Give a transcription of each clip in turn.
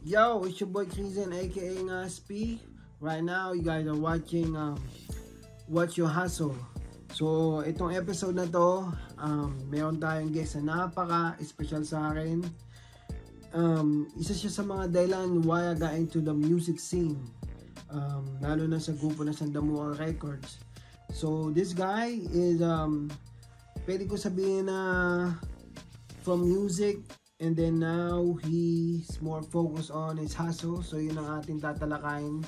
Yo, it's your boy Krisen, aka Ngaspi. Right now, you guys are watching What's Your Hustle. So, itong episode na to, meron tayong guest na napaka-special sa akin. Isa siya sa mga dahilan why I got into the music scene. Lalo na sa grupo na sa Damuang Records. So, this guy is, pwede ko sabihin na from music, and then now he's more focused on his hustle. So yun ang ating tatalakayin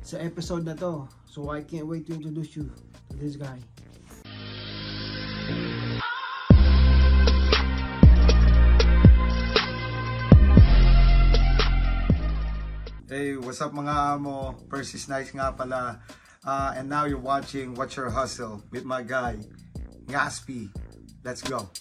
sa episode na to. So I can't wait to introduce you to this guy. Hey, what's up mga amo? Percy Nice nga pala. And now you're watching What's Your Hustle with my guy, Ngaspi. Let's go.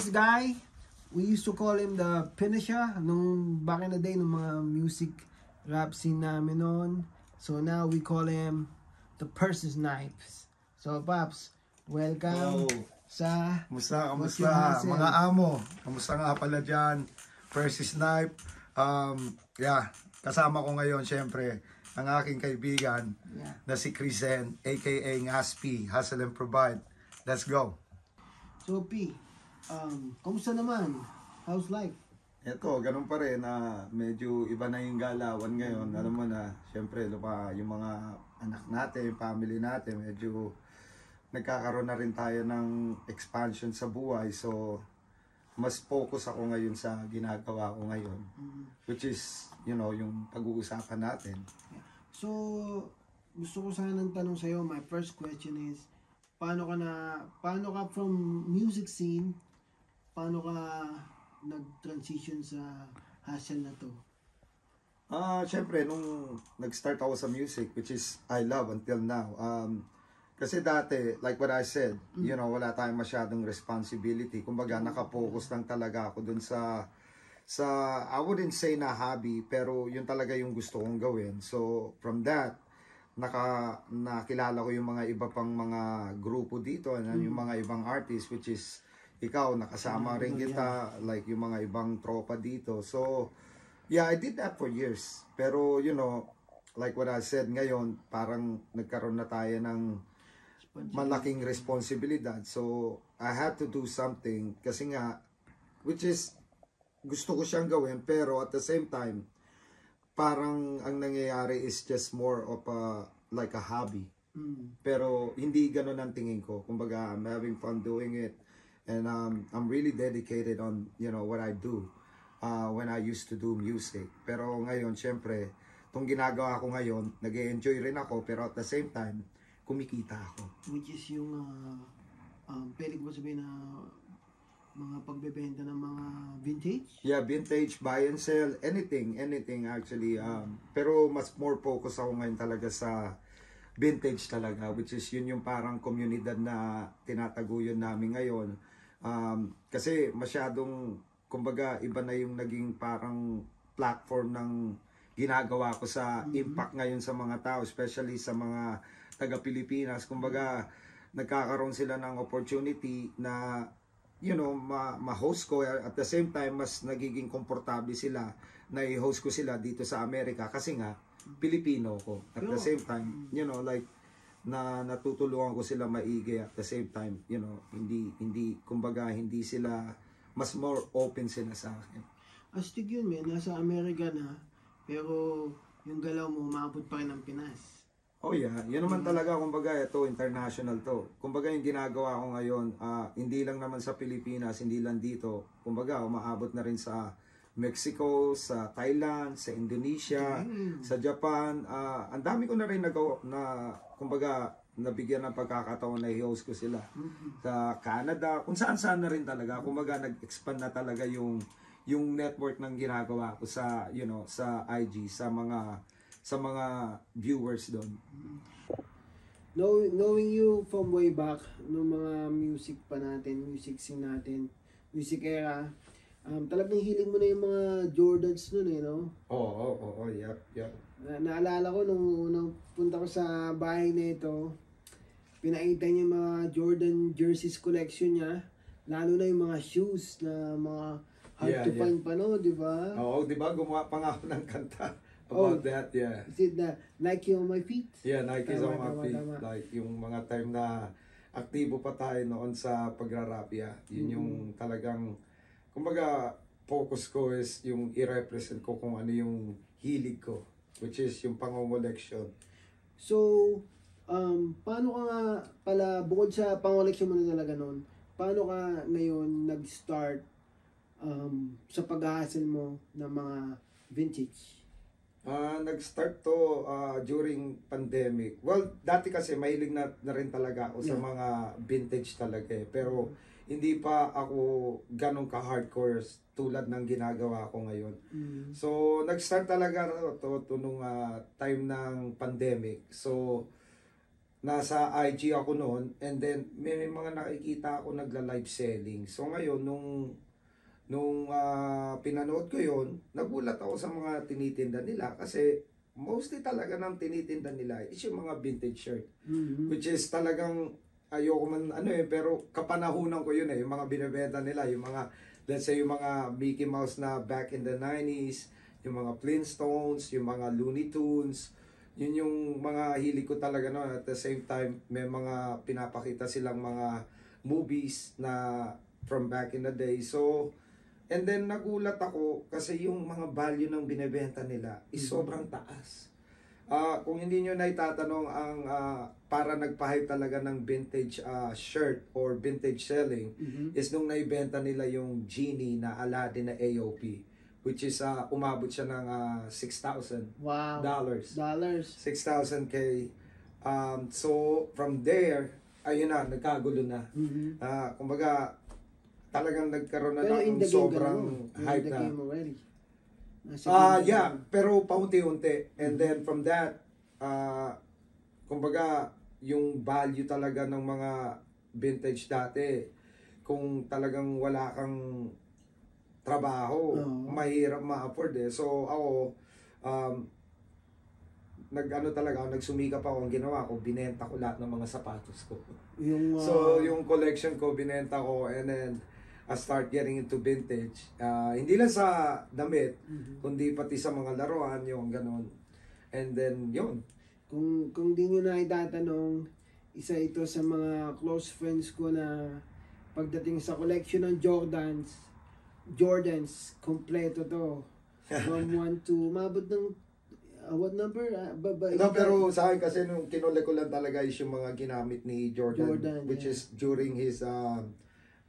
This guy, we used to call him the Finisher nung back in the day nung mga music rap scene namin noon. So now we call him the Percy Snipes. So Paps, welcome sa Kamusta mga amo? Kamusta nga pala dyan? Percy Snipe. Yeah, kasama ko ngayon syempre ang aking kaibigan na si Krisen, aka Ngaspi, Hustle and Provide. Let's go. So P, kamusta naman? How's life? Ito, ganun pa rin na medyo iba na yung galawan ngayon. Alam mo na, syempre, yung mga anak natin, yung family natin, medyo nagkakaroon na rin tayo ng expansion sa buhay. So, mas focus ako ngayon sa ginagawa ko ngayon. Which is, you know, yung pag-uusapan natin. So, gusto ko sanang tanong sa'yo, my first question is, paano ka from music scene, paano ka nag-transition sa hustle na to? Syempre, nung nag-start ako sa music, which is I love until now. Kasi dati, like what I said, you know, wala tayong masyadong responsibility. Kumbaga, nakapokus lang talaga ako dun sa I wouldn't say na hobby, pero yun talaga yung gusto kong gawin. So, from that, nakilala ko yung mga iba pang mga grupo dito, yung mga ibang artists, which is ikaw, nakasama rin kita, like yung mga ibang tropa dito. So, yeah, I did that for years. Pero, you know, like what I said ngayon, parang nagkaroon na tayo ng malaking responsibilidad. So, I had to do something kasi nga, which is, gusto ko siyang gawin, pero at the same time, parang ang nangyayari is just more of like a hobby. Pero hindi ganun ang tingin ko. Kumbaga, I'm having fun doing it. And I'm really dedicated on, you know, what I do when I used to do music. Pero ngayon, syempre, itong ginagawa ko ngayon, nag-enjoy rin ako, pero at the same time, kumikita ako. Which is yung, pwede ko sabihin na mga pagbebenta ng mga vintage? Yeah, vintage, buy and sell, anything actually. Pero mas more focus ako ngayon talaga sa vintage talaga, which is yun yung parang komunidad na tinataguyod namin ngayon. Kasi masyadong, kumbaga, iba na yung naging parang platform ng ginagawa ko sa impact ngayon sa mga tao, especially sa mga taga-Pilipinas. Kumbaga, nagkakaroon sila ng opportunity na, you know, ma-host ko. At the same time, mas nagiging komportable sila na i-host ko sila dito sa Amerika kasi nga, Pilipino ko. At the same time, you know, like, na natutulungan ko sila maigi. At the same time, you know, kumbaga, hindi sila, mas more open sila sa akin. Astig yun, man. Nasa Amerika na, pero yung galaw mo, maabot pa rin ng Pinas. Oh yeah, yun naman talaga, kumbaga ito international to. Kumbaga yung ginagawa ko ngayon, hindi lang naman sa Pilipinas, hindi lang dito. Kumbaga umaabot na rin sa Mexico, sa Thailand, sa Indonesia, sa Japan. Ang dami ko na rin nagawa na kumbaga nabigyan ng pagkakataon na i-host ko sila. Sa Canada, kung saan-saan na rin talaga. Kumbaga nag-expand na talaga yung network ng ginagawa ko sa sa IG, sa mga viewers doon. Knowing you from way back, no mga music pa natin, music scene natin, music era, talagang hiling mo na yung mga Jordans nun no? Oo, yep. Naalala ko nung punta ko sa bahay na ito, pinakita niya yung mga Jordan jerseys collection niya, lalo na yung mga shoes na mga hard to find pa no, di ba? Oo, di ba? Gumawa pa nga ako ng kanta about that, yeah. Is it the Nike on my feet? Yeah, Nike's on my feet. Tama. Like yung mga time na aktibo pa tayo noon sa pagrarap, yeah. Yun yung talagang, kumbaga, focus ko is yung i-represent ko kung ano yung hilig ko, which is yung pangongoleksyon. So, paano ka nga pala, bukod sa pangoleksyon mo na talaga noon, paano ka ngayon nag-start sa pag-hustle mo ng mga vintage? Nag-start to during pandemic. Well, dati kasi mahilig na rin talaga ako sa mga vintage talaga eh. Pero hindi pa ako ganun ka-hardcore tulad ng ginagawa ko ngayon. So, nag-start talaga to nung time ng pandemic. So, nasa IG ako noon and then may mga nakikita ako nagla-live selling. So, ngayon, nung pinanood ko yon, nagulat ako sa mga tinitinda nila kasi mostly talaga ng tinitinda nila is yung mga vintage shirt. Which is talagang ayoko man pero kapanahunan ko yun yung mga binebenta nila, yung mga let's say yung mga Mickey Mouse na back in the 90s, yung mga Flintstones, yung mga Looney Tunes, yun yung mga hilig ko talaga no. At the same time may mga pinapakita silang mga movies na from back in the day. So and then nagulat ako kasi yung mga value ng binebenta nila is sobrang taas. Kung hindi nyo na itatanong ang para nagpa-hype talaga ng vintage shirt or vintage selling is nung naibenta nila yung Genie na Aladdin na AOP, which is umabot siya ng $6,000. Wow. Dollars. 6,000 K. So from there, ayun na, nagkagulo na. Kumbaga, talagang nagkaroon na ng sobrang hype na. Yeah, pero paunti-unti. And then from that, kumbaga, yung value talaga ng mga vintage dati, kung talagang wala kang trabaho, mahirap ma-afford eh. So ako, nagsumikap ako, ang ginawa ko, binenta ko lahat ng mga sapatos ko. So yung collection ko, binenta ko, and then I start getting into vintage. Hindi lang sa damit, kundi pati sa mga laruan, yung ganun. And then, yun. Kung di nyo na itatanong, isa ito sa mga close friends ko na pagdating sa collection ng Jordans, kompleto to. From 1 to, mabot ng, what number? No, pero sa akin kasi nung kinole ko lang talaga is yung mga ginamit ni Jordan which is during his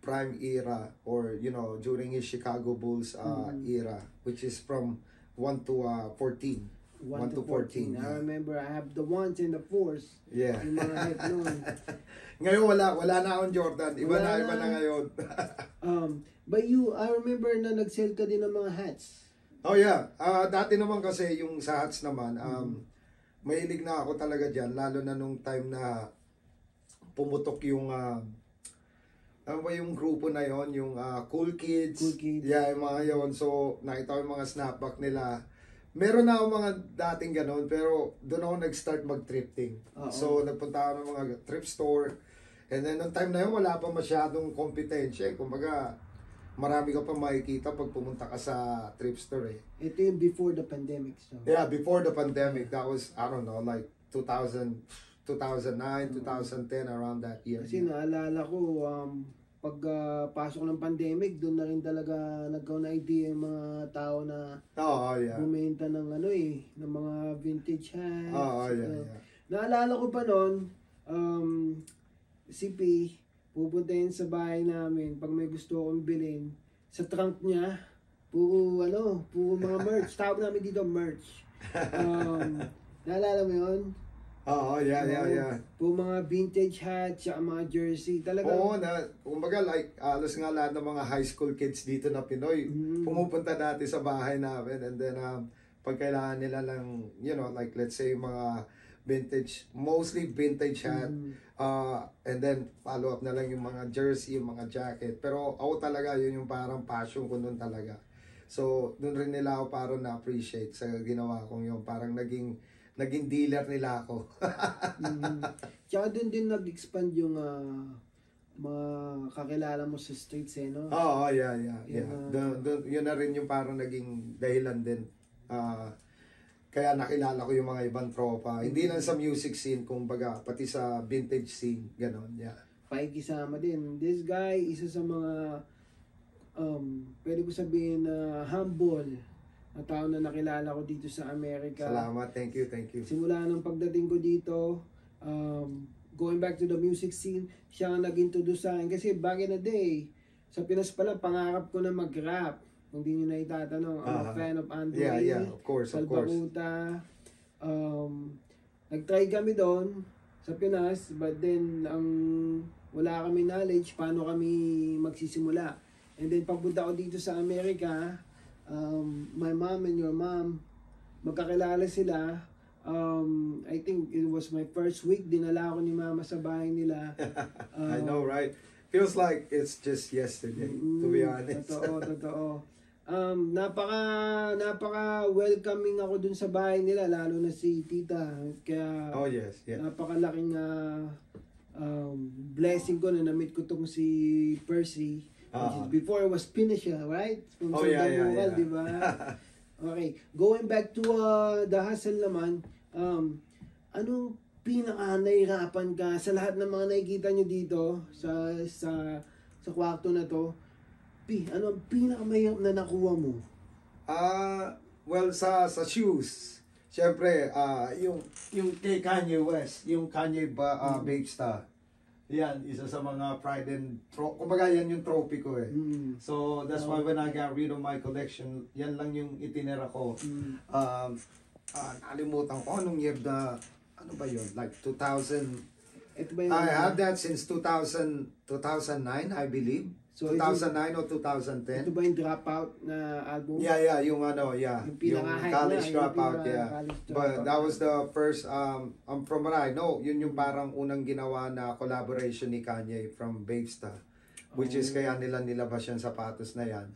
prime era, or during his Chicago Bulls era, which is from 1 to 14. 1 to 14. I remember I have the 1s and the 4s. Yeah. Yung mga hype noon. Ngayon wala na akong Jordan. Iba na ngayon. But I remember na nag-sell ka din ng mga hats. Oh yeah. Dati naman kasi yung sa hats naman, mahilig na ako talaga diyan, lalo na nung time na pumutok yung ano ba yung grupo na yon, yung Cool Kids. Yeah, yung mga yon. So, nakita ko yung mga snapback nila. Meron na ako mga dating ganon, pero doon ako nag-start mag-thrifting. So, nagpunta ako ng mga thrift store. And then, noong time na yun, wala pa masyadong kompetensya. Kumbaga, marami ka pa makikita pag pumunta ka sa thrift store eh. Ito yung before the pandemic. So. Yeah, before the pandemic. That was, I don't know, like 2009, 2010, around that year. Kasi naalala ko, pag pasok ng pandemic, doon na rin talaga nagkaroon na idea yung mga tao na yeah. bumenta ng ng mga vintage hats. Yeah. Naalala ko pa noon, si P, pupunta yun sa bahay namin pag may gusto akong bilhin. Sa trunk niya, puro mga merch. Tawag namin dito merch. Naalala mo yun? Oo, yeah. Puro mga vintage hats, tsaka mga jersey. Talaga. Oo, kumbaga like, alos nga lahat ng mga high school kids dito na Pinoy, pumupunta dati sa bahay namin, and then, pag kailangan nila lang, you know, like let's say mga mostly vintage hat, and then follow up na lang yung mga jersey, yung mga jacket. Pero ako talaga, yun yung parang passion ko nun talaga. So, dun rin nila ako parang na-appreciate sa ginawa kong yun. Parang naging dealer nila ako. Tsaka dun din nag-expand yung mga kakilala mo sa streets no? Oo, yeah. Yun na rin yung parang naging dahilan din. Kaya nakilala ko yung mga ibang tropa. Hindi lang sa music scene, kumbaga, pati sa vintage scene, ganon, yeah. Pakikisama din. This guy, isa sa mga, pwede ko sabihin na humble na tao na nakilala ko dito sa Amerika. Salamat, thank you. Simula ng pagdating ko dito, going back to the music scene, siya ang nag-introduce sa akin. Kasi back in the day, sa Pinas pala, pangarap ko na mag-rap. Kung di nyo na itatanong, I'm a fan of Andrew Yeah, of course. Salbakuta. Nag-try kami doon sa Pinas, but then wala kami knowledge paano kami magsisimula. And then pagpunta ko dito sa Amerika, my mom and your mom, magkakilala sila. I think it was my first week, dinala ako ni mama sa bahay nila. I know, right? Feels like it's just yesterday, to be honest. Totoo. Napaka welcoming ako dun sa bahay nila, lalo na si tita. Kaya yes, yeah. Napakalaking blessing ko na na-meet ko tong si Percy. Which is before it was Pinasya, right? From yeah. Diba? Okay, going back to the hustle naman, anong pinaka-nahirapan ka sa lahat ng mga nakikita nyo dito sa kwarto na to? Ano ang pinakamahirap na nakuha mo? Well, sa shoes, syempre, yung kay Kanye West, yung Kanye Babe Star. Yan, isa sa mga pride and kumbaga yan yung trophy ko eh. So, that's why when I got rid of my collection, yan lang yung itinira ko. Nakalimutan ko anong year ano ba yun? Like 2000. Ito ba yung, I have that since 2009, I believe. So 2009 or 2010. Ito ba yung Dropout na album? Yeah, yung yung College Dropout, But that was the first, from what I know, yun yung parang unang ginawa na collaboration ni Kanye from Babestar, which is kaya nilabas yung sapatos na yan.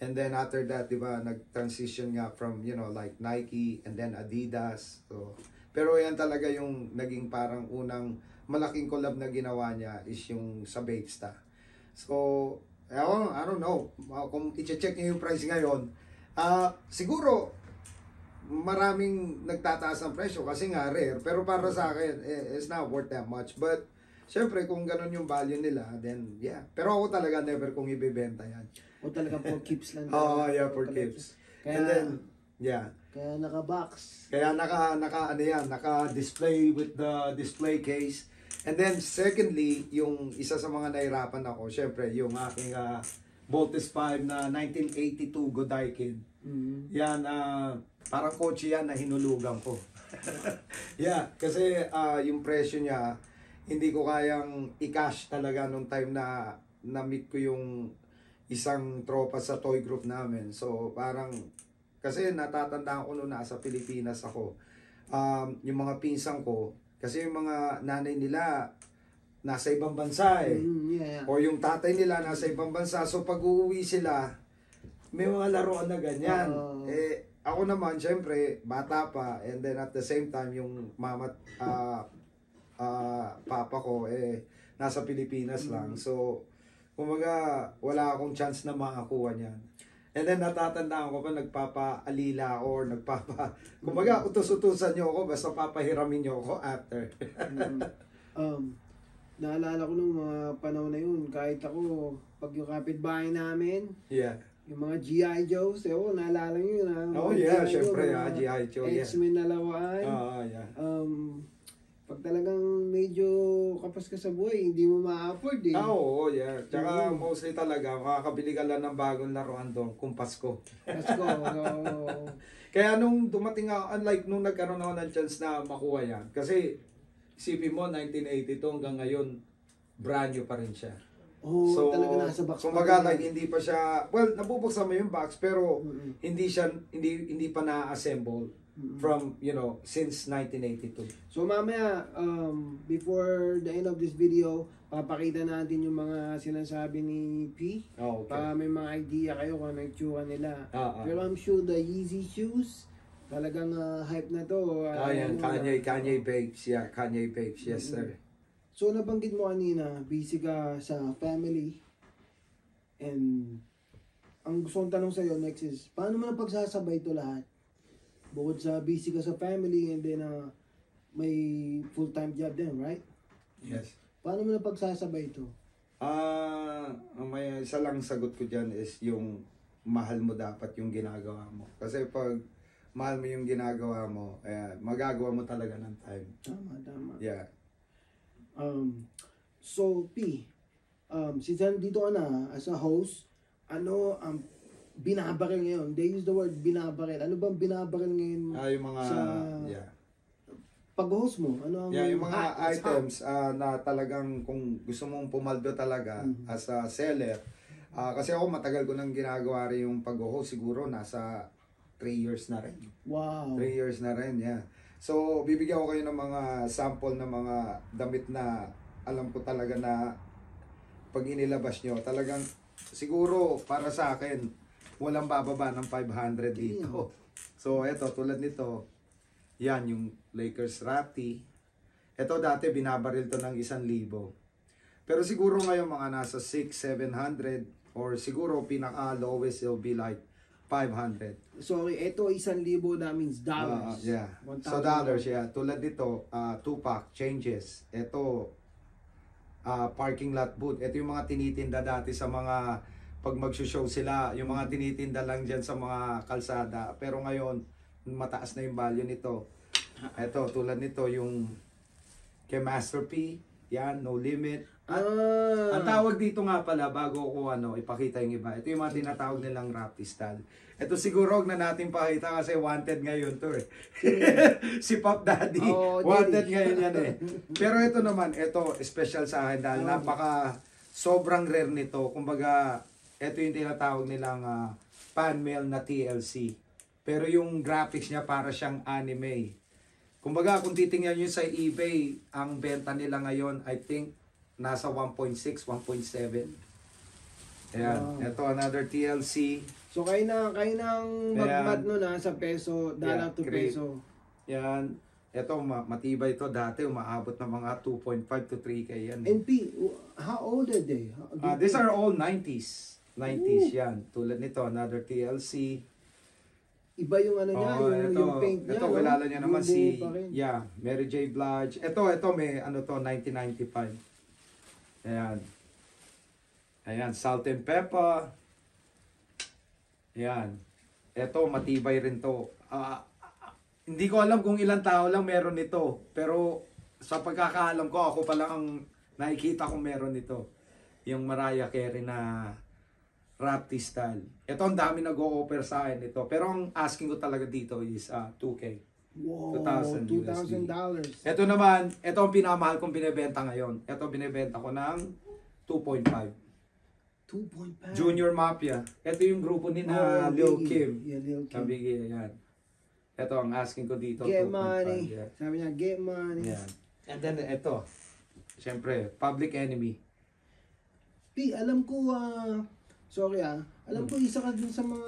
And then after that, di ba, nag-transition nga from, like Nike and then Adidas. So, pero yan talaga yung naging parang unang malaking collab na ginawa niya is yung sa Babestar. So, I don't know, kung i-check niyo yung price ngayon, siguro, maraming nagtataas ng presyo kasi nga rare, pero para sa akin, it's not worth that much. But, syempre, kung ganun yung value nila, then, yeah. Pero ako talaga never kong ibibenta yan. O talaga for keeps lang. For keeps. And then, yeah. Kaya naka-box. Kaya naka-display with the display case. And then, secondly, yung isa sa mga nahirapan ako, syempre, yung aking Voltes 5 na 1982 Godikin. Yan, parang kotse yan na hinulugan ko. Yeah, kasi yung presyo niya, hindi ko kayang i-cash talaga nung time na na-meet ko yung isang tropa sa toy group namin. So, parang, kasi natatandaan ko nung nasa Pilipinas ako, yung mga pinsang ko, kasi yung mga nanay nila nasa ibang bansa eh. O yung tatay nila nasa ibang bansa. So pag uuwi sila, may mga laruan na ganyan. Ako naman, syempre, bata pa. And then at the same time, yung mama papa ko, nasa Pilipinas lang. So, kumbaga, wala akong chance na makakuha niyan. And then natatandaan ko pa, nagpapaalila ako or kumbaga, utos-utusan niyo ako, basta papahiramin niyo ako after. Naalala ko nung mga panahon na yun, kahit ako, pag yung kapitbahay namin, yung mga G.I. Joes, naalala nyo yun ha? Syempre, G.I. Joe, X-Men na lawaan. pag talagang medyo kapas ka sa buhay, hindi mo ma-afford eh. Oo, yeah. Tsaka mostly talaga, makakabili ka lang ng bagong laruan doon kung Pasko. Pasko. So, Kaya nung dumating ako, unlike nung nagkaroon ako ng chance na makuha yan, kasi isipin mo, 1982 hanggang ngayon, brand new pa rin siya. oh, talaga nasa box. Kumbaga, pa rin. like, hindi pa siya, well, nabubuksan mo yung box, pero hindi pa na-assemble from, since 1982. So mamaya, before the end of this video, papakita natin yung mga sinasabi ni P. Oh, okay. Para may mga idea kayo kung ano yung tsura nila. Pero I'm Ah. sure the Yeezy shoes, talagang hype na to. Yan, Kanye Babes. Yeah, Kanye Babes. Yes, sir. So nabanggit mo kanina, busy ka sa family. And ang gusto kong tanong sa'yo next is, paano mo na pagsasabay ito lahat? Bukod sa busy ka sa family and then may full-time job din, right? Yes. Paano mo na pagsasabay ito? May isa lang sagot ko dyan is yung mahal mo dapat yung ginagawa mo. Kasi pag mahal mo yung ginagawa mo, magagawa mo talaga ng time. Tama. Yeah. So, P, since nandito ka na as a host, ano ang binabaril ngayon? They use the word binabaril. Ano bang binabaril ngayon Yung mga, pag-host mo? Ano ang yung mga items na talagang kung gusto mong pumaldo talaga as a seller. Kasi ako matagal ko nang ginagawa rin yung pag-host, siguro nasa 3 years na rin. Wow. 3 years na rin, yeah. So, bibigyan ko kayo ng mga sample ng mga damit na alam ko talaga na pag inilabas nyo, talagang siguro para sa akin, walang bababa ng 500 dito. So, eto, tulad nito, yan, yung Lakers Rapti. Ito dati, binabaril to ng 1,000. Pero siguro ngayon, mga nasa 600-700, or siguro pinaka-lowest will be like 500. Sorry, ito 1,000 that means dollars. Yeah. 1,000. So, dollars, yeah. Tulad dito, 2-pack changes. Ito, parking lot boot. Ito yung mga tinitinda dati sa mga pag mag-show sila, yung mga tinitinda lang dyan sa mga kalsada. Pero ngayon, mataas na yung value nito. Ito, tulad nito, yung kay Master P. Yan, No Limit. At ang tawag dito nga pala, bago ko ipakita yung iba. Ito yung mga tinatawag nilang Rapti style. Ito siguro huwag na natin pakita kasi wanted ngayon to eh. Si Pop Daddy. Wanted ngayon yan eh. Pero ito naman, ito special sa akin dahil sobrang rare nito. Kumbaga, ito yung tinatawag nilang fan mail na TLC. Pero yung graphics niya para siyang anime. Kumbaga, kung titingnan nyo sa eBay, ang benta nila ngayon, I think, nasa 1.6, 1.7. Ayan. Ito, another TLC. So, kayo nang magmat no na sa peso, dollar to great. peso. Yan. Ito, matibay ito. Dati, umaabot ng mga 2.5 to 3K yan. And P, how old are they? These are all 90s. 90s yan. Tulad nito, another TLC. Iba yung ano niya, yung paint niya. Ito, kilala niya naman Buo si, pa rin. Mary J. Blige. Ito, may 1995. Ayan. Ayan, Salt and Pepper. Ayan. Ito, matibay rin to. Hindi ko alam kung ilang tao lang meron nito. Pero sa pagkakaalam ko, ako pala ang nakikita kong meron nito. Yung Mariah Carey na Rapti style. Ito, ang dami nag-o-offer sa akin ito. Pero ang asking ko talaga dito is 2K. Wow, $2,000 $2,000. Ito naman, ito ang pinamahal kong binibenta ngayon. Ito binibenta ko ng 2.5. 2.5. Junior Mafia. Ito yung grupo ni na Lil Kim. Yeah, Lil Kim. Kabigi, yan. Ito ang asking ko dito. Get 2.5. money. Yeah. Sabi niya, get money. Yan. And then ito. Siyempre, Public Enemy. P, alam ko, sorry alam ko isa ka dun sa mga,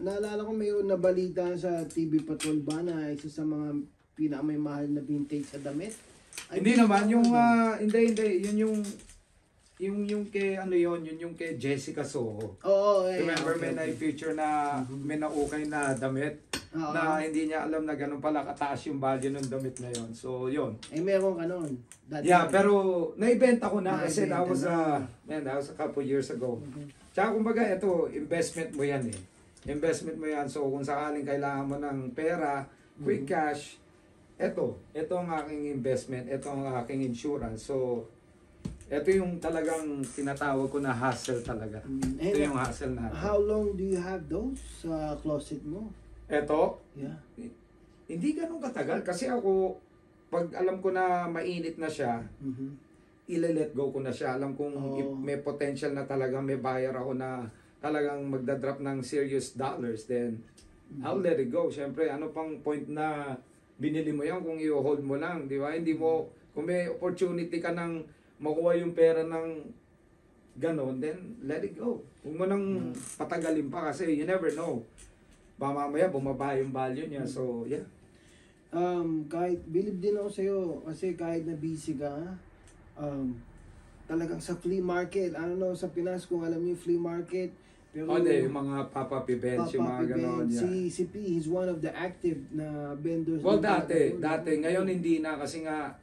naalala ko mayroon na balita sa TV Patrol ba na isa sa mga pinakamay mahal na vintage sa damit? Hindi naman, yung, hindi, yun yung kay, yun yung kay Jessica Soho. Oo, Remember, may na-feature na may naukay na damit na hindi niya alam na ganun pala kataas yung value ng damit na yun. So, yun. Meron ka nun. Pero naibenta ko na kasi that was a couple years ago. Tsaka kumbaga, ito, investment mo yan eh. Investment mo yan. So, kung sakaling kailangan mo ng pera, quick cash, ito ang aking investment, ito ang aking insurance. So, ito yung talagang tinatawag ko na hustle talaga. Ito yung hustle natin. How long do you have those sa closet mo? Ito, Yeah. hindi ganun katagal. Kasi ako, pag alam ko na mainit na siya, ile-let go ko na siya. Alam kong if may potential na talagang may bayar ako na talagang magdadrop ng serious dollars, then I'll let it go. Siyempre, ano pang point na binili mo yan kung i-hold mo lang, di ba? Hindi mo, kung may opportunity ka ng makuha yung pera ng ganon, then let it go. Huwag mo nang patagalin pa kasi you never know. Mamaya bumaba yung value niya. So, yeah. Kahit, believe din ako sa'yo, kasi kahit na busy ka, talagang sa flea market, I don't know, sa Pinas kung alam niyo yung flea market, pero Yung mga pop-up events, yung mga ganon. Yeah. Si P, he's one of the active na vendors. Well, dati. Ngayon hindi na kasi nga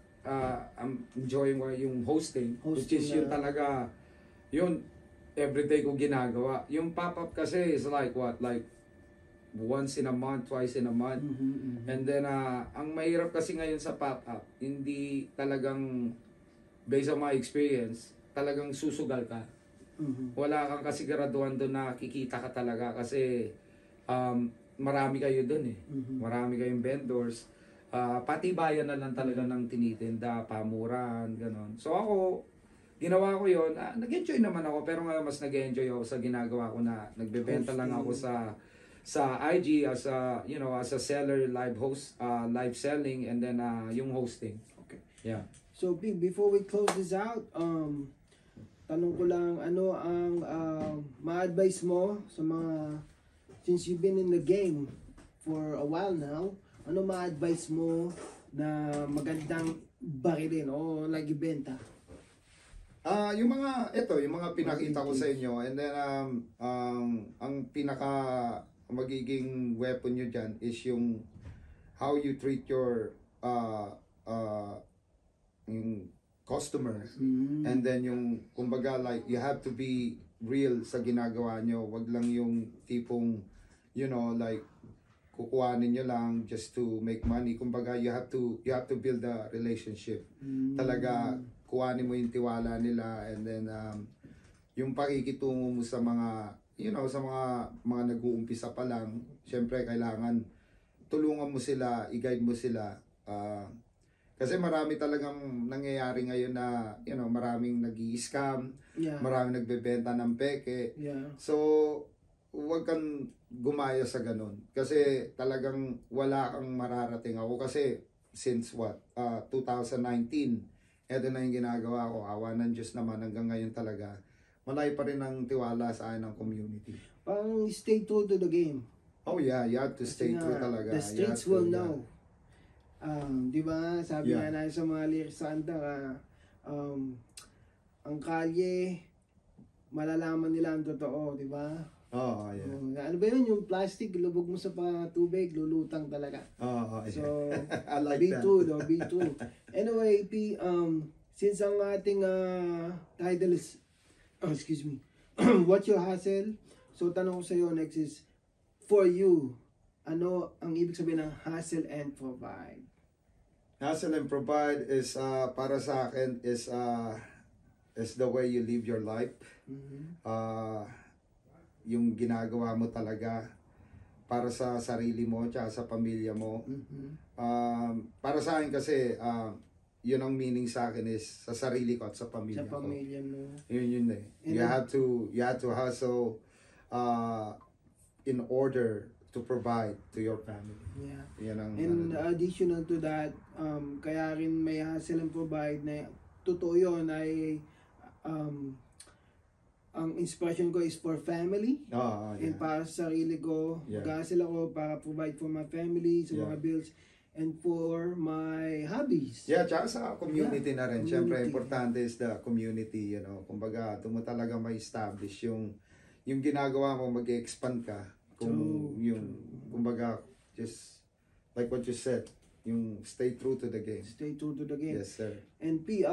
I'm enjoying yung hosting which is yun talaga, yun, everyday ko ginagawa. Yung pop-up kasi is like what? Like once in a month, twice in a month. And then, ang mahirap kasi ngayon sa pop-up, hindi talagang, based on my experience, talagang susugal ka. Wala kang kasiguraduhan doon na kikita ka talaga kasi marami kayo doon eh. Marami kayong vendors. Pati bayan na lang talaga ng tinitinda, pamuran, gano'n. So ako, ginawa ko yon. Nag-enjoy naman ako, pero nga mas nag-enjoy ako sa ginagawa ko na nagbebenta lang ako sa IG as a, you know, as a seller, live host, live selling, and then yung hosting. Okay. Yeah. So P, before we close this out, tanong ko lang, ano ang ma-advise mo sa mga, since you've been in the game for a while now, ano ma-advise mo na magandang barilin o like ibenta? Yung mga pinakita ko sa inyo, and then ang pinaka magiging weapon nyo dyan is yung how you treat your yung customer. And then yung kumbaga like you have to be real sa ginagawa nyo. Wag lang yung tipong, you know, like kukuhanin nyo lang just to make money. Kumbaga you have to build a relationship. Talaga kuhanin mo yung tiwala nila, and then yung pakikitungo mo sa mga, you know, sa mga nag-uumpisa pa lang. Syempre kailangan tulungan mo sila, i-guide mo sila. Kasi marami talagang nangyayari ngayon na, you know, maraming nag-i-scam, maraming nagbebenta ng peke. So, huwag kang gumaya sa ganun. Kasi talagang wala kang mararating. Ako kasi, since 2019, eto na yung ginagawa ko. Awa ng Diyos naman hanggang ngayon talaga. Malay pa rin ang tiwala sa akin ng community. Parang stay true to the game. Oh yeah, you have to stay true talaga. The streets will know. Di ba? Sabi nga na sa mga lyrics sa kanta, ang kalye, malalaman nila ang totoo, di ba? Ano ba yun? Yung plastic, lubog mo sa tubig, lulutang talaga. So, I like be that. true though, be true. Anyway, P, since ang ating title is, excuse me, What's Your Hustle? So, tanong ko sa'yo next is, for you, ano ang ibig sabihin ng hustle and provide? Hustle and provide is, para sa akin, is the way you live your life. Yung ginagawa mo talaga para sa sarili mo at sa pamilya mo. Para sa akin kasi, yun ang meaning sa akin is sa sarili ko at sa pamilya ko. Sa pamilya mo. Yun eh. You have to hustle in order to provide to your family. Yeah. Yan ang, and additional to that, kaya rin may hustle and provide na totoo yun ay ang inspiration ko is for family. And para sa sarili ko, mag-hustle ako para provide for my family, sa mga bills, and for my hobbies. Tsaka sa community na rin. Siyempre, importante is the community, you know. Kumbaga, doon mo talaga ma-establish yung ginagawa mo, mag-expand ka. Kumbaga, just like what you said, yung stay true to the game. Stay true to the game. Yes, sir. And P,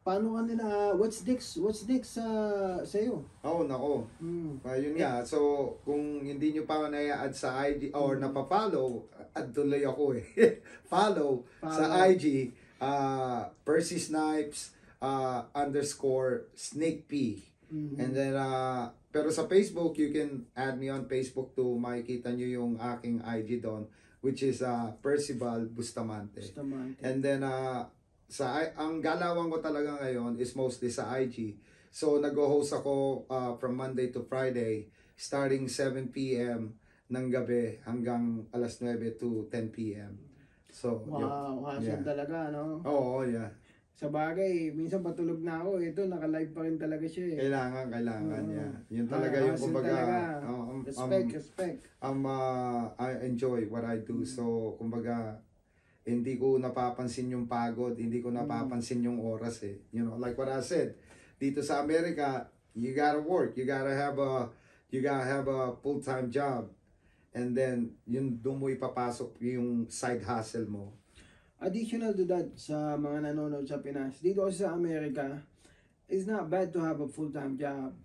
paano ka nila, what's next sa'yo? Oh, nako. Yun nga. So, kung hindi nyo pa na-add sa IG or napapollow, add tuloy ako eh. Follow sa IG, Percy Snipes _ Snake P. And then, pero sa Facebook, you can add me on Facebook to makikita nyo yung aking IG doon, which is Percival Bustamante. And then, ang galawan ko talaga ngayon is mostly sa IG. So, nag-host ako from Monday to Friday, starting 7 p.m. ng gabi hanggang alas 9 to 10 p.m. So, wow, awesome talaga, no? Oo, yeah. Sa bagay, minsan patulog na ako. Ito, naka-live pa rin talaga siya eh. Kailangan niya. Yun talaga yung kumbaga. Respect. I enjoy what I do. So, kumbaga, hindi ko napapansin yung pagod. Hindi ko napapansin yung oras eh. You know, like what I said, dito sa Amerika, you gotta work. You gotta have a full-time job. And then, yun doon mo ipapasok yung side hustle mo. Additional to that, sa mga nanonood sa Pinas, dito kasi sa Amerika, it's not bad to have a full-time job.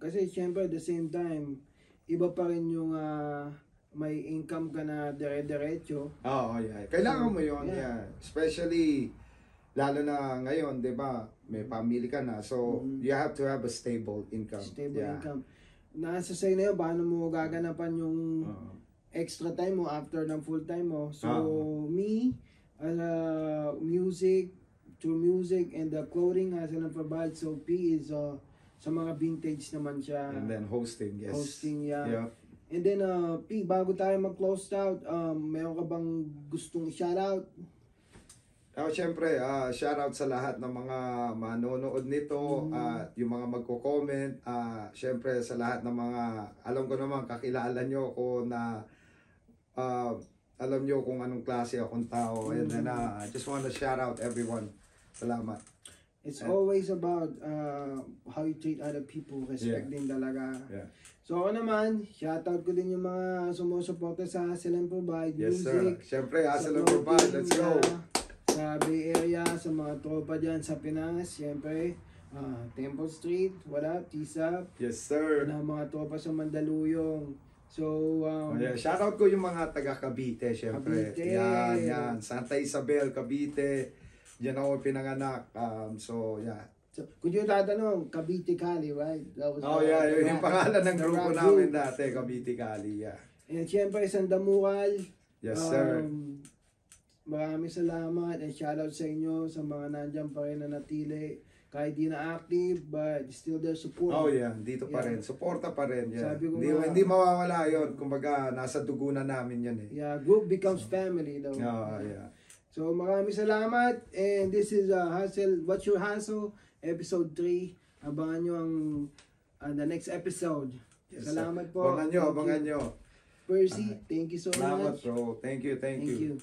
Kasi syempre at the same time, iba pa rin yung may income ka na dire-diretso. Yeah. Kailangan mo yun, yeah. Especially, lalo na ngayon, di ba, may family ka na. So, you have to have a stable income. Income. Nasa sa'yo na yun, paano mo gaganapan yung extra time mo after ng full time mo. So me, music and the clothing as an provide. So P is sa mga vintage naman siya. And then hosting, yes. Hosting, yeah. And then P, bago tayo mag-close out, mayroon ka bang gustong i-shoutout? Siyempre, shoutout sa lahat ng mga manonood nito, yung mga magko-comment, siyempre sa lahat ng mga, alam ko naman, kakilala nyo ako na alam nyo kung anong klase akong tao. And then, I just want to shout out everyone. Salamat. It's always about how you treat other people. Respect din talaga. Yeah. So ako naman, shout out ko din yung mga sumusuporta sa Hustle and Provide Yes, Music. Sir. Siyempre, Hustle and Provide. Let's go. Sa Bay Area, sa mga tropa dyan sa Pinas. Siyempre, Temple Street, what up, T-Sap. Yes, sir. Mga tropa sa Mandaluyong. So, shoutout ko yung mga taga Cavite, syempre. Cavite. Yan. Santa Isabel, Cavite. Diyan ako pinanganak. So, kung yung tatanong, Cavite Cali, right? Yeah. Yung pangalan ng grupo namin dati, Cavite Cali, yeah. And syempre, Sandamural. Yes, sir. Maraming salamat and shoutout sa inyo sa mga nandyan pa rin na natili. Kahit di na active, but still their support. Dito pa rin. Suporta pa rin. Yeah. Sabi ko hindi mawawala yun. Kumbaga, nasa dugo na namin yan eh. Yeah, group becomes family though. Yeah. So, maraming salamat. And this is Hustle, What's Your Hustle? Episode 3. Abangan nyo ang the next episode. Yes, salamat po. Abangan nyo. Percy, thank you so Salamat, much. bro. Thank you. Thank you.